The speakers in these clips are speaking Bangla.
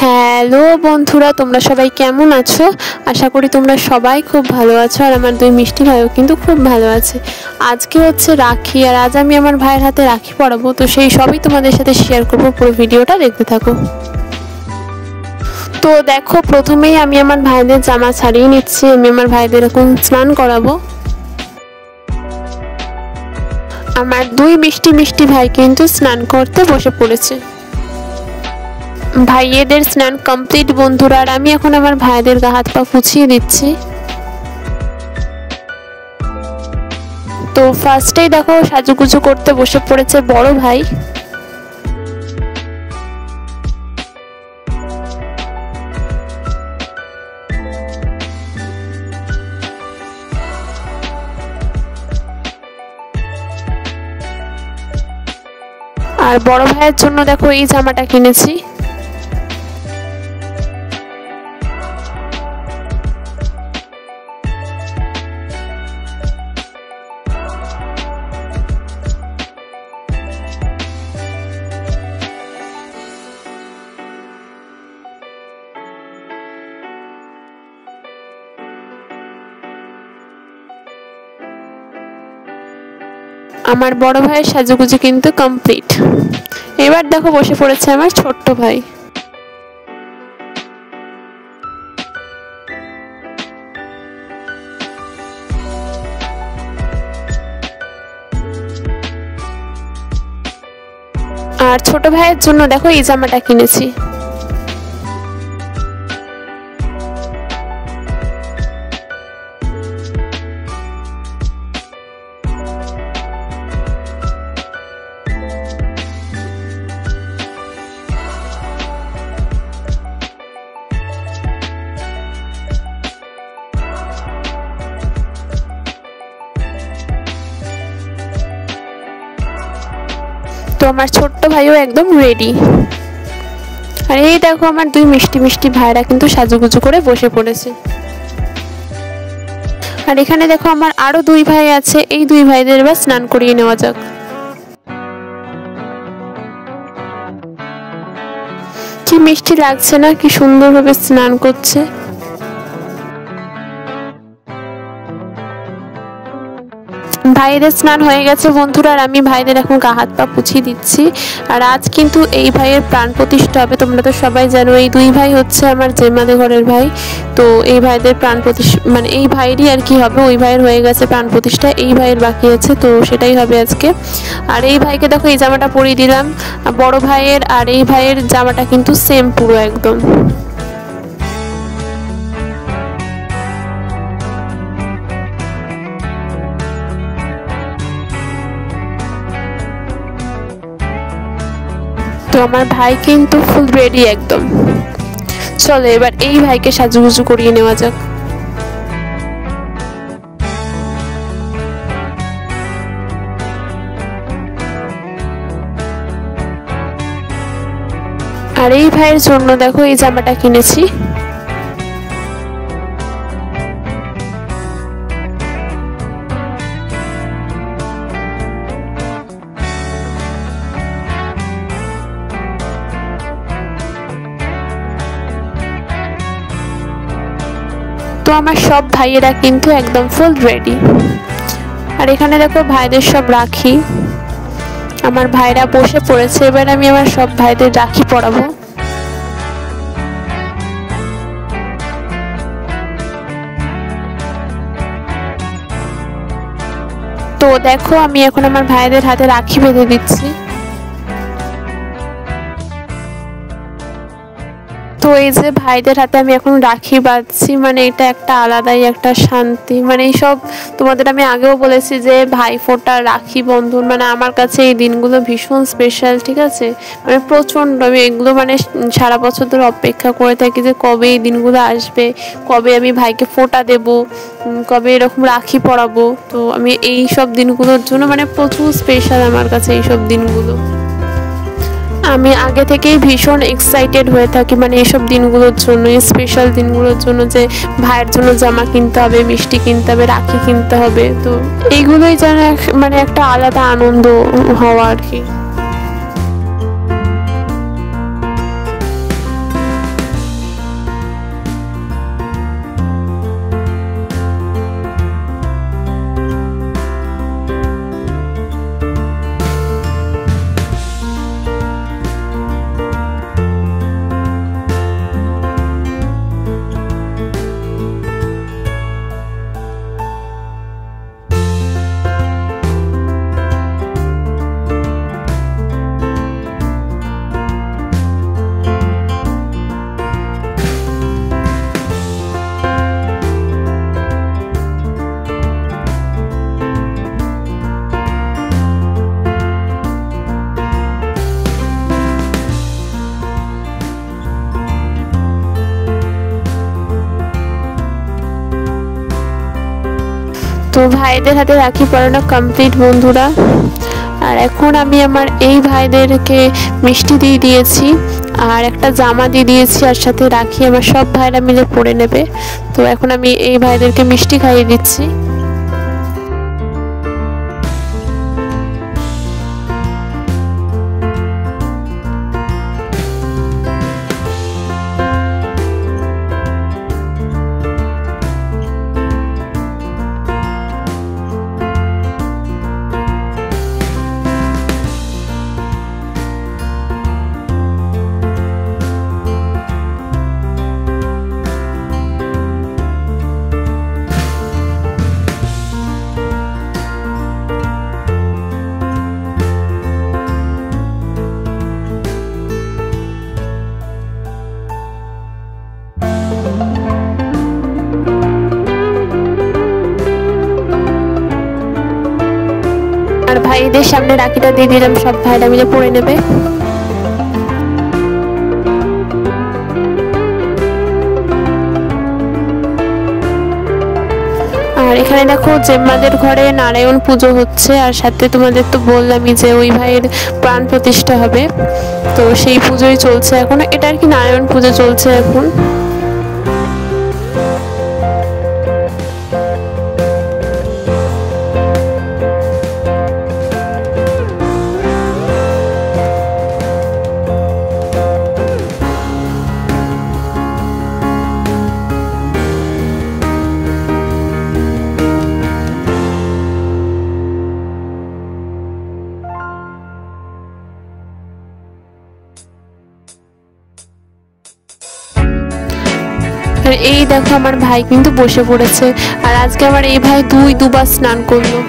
হ্যালো বন্ধুরা, তোমরা সবাই কেমন আছো? আশা করি তোমরা সবাই খুব ভালো আছো। আর আমার দুই মিষ্টি ভাইও কিন্তু খুব ভালো আছে। আজকে হচ্ছে রাখি, আর আজ আমি আমার ভাইয়ের হাতে রাখি পরাবো, তো সেই সবই তোমাদের সাথে শেয়ার করবো। পুরো ভিডিওটা দেখতে থাকো। তো দেখো, প্রথমেই আমি আমার ভাইদের জামা ছাড়িয়ে নিচ্ছি। আমি আমার ভাইদের এখন স্নান করাবো। আমার দুই মিষ্টি মিষ্টি ভাই কিন্তু স্নান করতে বসে পড়েছে। ভাইয়েদের স্নান কমপ্লিট বন্ধুরা, আর আমি এখন আমার ভাইদের গা হাত পা পুছিয়ে দিচ্ছি। তো ফার্স্টেই দেখো সাজুগুজু করতে বসে পড়েছে বড় ভাই। আর বড় ভাইয়ের জন্য দেখো এই জামাটা কিনেছি। আমার বড় ভাইয়ের সাজুগুজু কিন্তু কমপ্লিট। এবার দেখো বসে পড়েছে আমার ছোট্ট ভাই। আর ছোট ভাইয়ের জন্য দেখো এই জামাটা কিনেছি। তো আমার ছোট্ট ভাইও একদম রেডি। আর এই দেখো আমার দুই মিষ্টি মিষ্টি ভাইরা কিন্তু সাজুগুজু করে বসে পড়েছে। আর এখানে দেখো আমার আরো দুই ভাই আছে, এই দুই ভাইদের এবার স্নান করিয়ে নেওয়া যাক। কি মিষ্টি লাগছে না, কি সুন্দরভাবে স্নান করছে। ভাইদের স্নান হয়ে গেছে বন্ধুরা, আর আমি ভাইদের এখন গা হাত পা পুছিয়ে দিচ্ছি। আর আজ কিন্তু এই ভাইয়ের প্রাণ প্রতিষ্ঠা হবে। তোমরা তো সবাই জানো এই দুই ভাই হচ্ছে আমার জেমাদের ঘরের ভাই। তো এই ভাইদের প্রাণ প্রতিষ্ঠা মানে এই ভাইয়েরই আর কি হবে। ওই ভাইয়ের হয়ে গেছে প্রাণ প্রতিষ্ঠা, এই ভাইয়ের বাকি আছে, তো সেটাই হবে আজকে। আর এই ভাইকে দেখো এই জামাটা পরিয়ে দিলাম। বড় ভাইয়ের আর এই ভাইয়ের জামাটা কিন্তু সেম পুরো একদম। তো আমার ভাই কিন্তু ফুল রেডি একদম। চলো এবার এই ভাইকে সাজুগুজু করিয়ে নেওয়া যাক। আর এই ভাইয়ের জন্য দেখো এই জামাটা কিনেছি। তো আমার সব ভাইয়েরা কিন্তু একদম ফুল রেডি। আর এখানে দেখো ভাইদের সব রাখি, আমার ভাইরা বসে পড়েছে। এবার আমি আমার সব ভাইদের রাখি পরাবো। তো দেখো আমি এখন আমার ভাইদের হাতে রাখি বেঁধে দিচ্ছি। তো এই যে ভাইদের হাতে আমি এখন রাখি বাঁধছি, মানে এটা একটা আলাদাই একটা শান্তি। মানে এইসব তোমাদের আমি আগেও বলেছি যে ভাইফোঁটা, রাখি বন্ধন, মানে আমার কাছে এই দিনগুলো ভীষণ স্পেশাল, ঠিক আছে। মানে প্রচণ্ড আমি এগুলো মানে সারা বছর ধরে অপেক্ষা করে থাকি যে কবে এই দিনগুলো আসবে, কবে আমি ভাইকে ফোঁটা দেব, কবে এরকম রাখি পরাবো। তো আমি এই সব দিনগুলোর জন্য মানে প্রচুর স্পেশাল আমার কাছে এইসব দিনগুলো। আমি আগে থেকেই ভীষণ এক্সাইটেড হয়ে থাকি মানে এইসব দিনগুলোর জন্য, স্পেশাল দিনগুলোর জন্য, যে ভাইয়ের জন্য জামা কিনতে হবে, মিষ্টি কিনতে হবে, রাখি কিনতে হবে। তো এইগুলোই যেন মানে একটা আলাদা আনন্দ হওয়া আর কি। তো ভাইদের হাতে রাখি পরানো কমপ্লিট বন্ধুরা। আর এখন আমি আমার এই ভাইদেরকে মিষ্টি দিয়ে দিয়েছি আর একটা জামা দিয়ে দিয়েছি, আর সাথে রাখি আমার সব ভাইরা মিলে পরে নেবে। তো এখন আমি এই ভাইদেরকে মিষ্টি খাইয়ে দিচ্ছি। আর ভাইদের সামনে রাখিটা দিয়ে দিলাম, সব ভাইরা মিলে পরে নেবে। আর এখানে দেখো জেম্মাদের ঘরে নারায়ণ পুজো হচ্ছে, আর সাথে তোমাদের তো বললামই যে ওই ভাইয়ের প্রাণ প্রতিষ্ঠা হবে, তো সেই পুজোই চলছে এখন। এটা আর কি নারায়ণ পুজো চলছে এখন। এই দেখো আমার ভাই কিন্তু বসে পড়েছে, আর আজকে আমার এই ভাই দুবার স্নান করলো।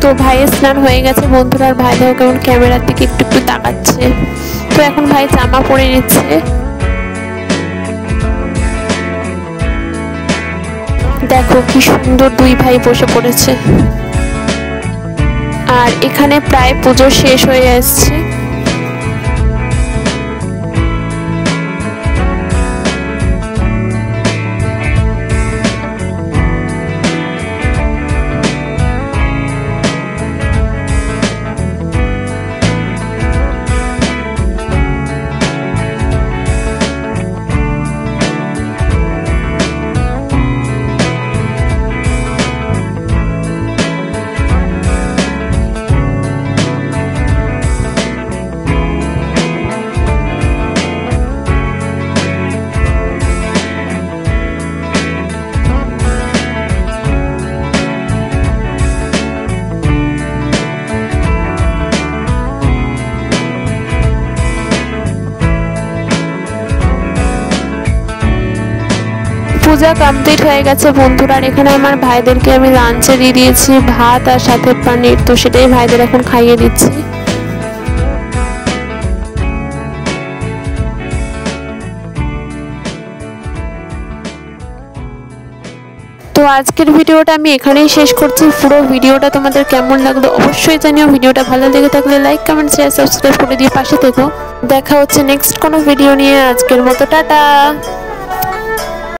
তো ভাইয়ের স্নান হয়ে গেছে বন্ধুরা, আর ভাই দেখো কেমন ক্যামেরার দিকে একটু একটু তাকাচ্ছে। তো এখন ভাই জামা পরে নিচ্ছে। দেখো কি সুন্দর দুই ভাই বসে পড়েছে। আর এখানে প্রায় পুজো শেষ হয়ে আসছে। পূজা কমপ্লিট হয়ে গেছে বন্ধুরা, আর এখানে আমার ভাইদেরকে আমি লাঞ্চে দিয়ে দিয়েছি ভাত আর সাথে পনির, তো সেটাই ভাইদের এখন খাইয়ে দিচ্ছি। তো আজকের ভিডিওটা আমি এখানেই শেষ করছি। পুরো ভিডিওটা তোমাদের কেমন লাগলো অবশ্যই জানিও। ভিডিওটা ভালো লেগে থাকলে লাইক কমেন্ট শেয়ার সাবস্ক্রাইব করে দিয়ে পাশে থেকো। দেখা হচ্ছে নেক্সট কোনো ভিডিও নিয়ে। আজকের মতো টাটা।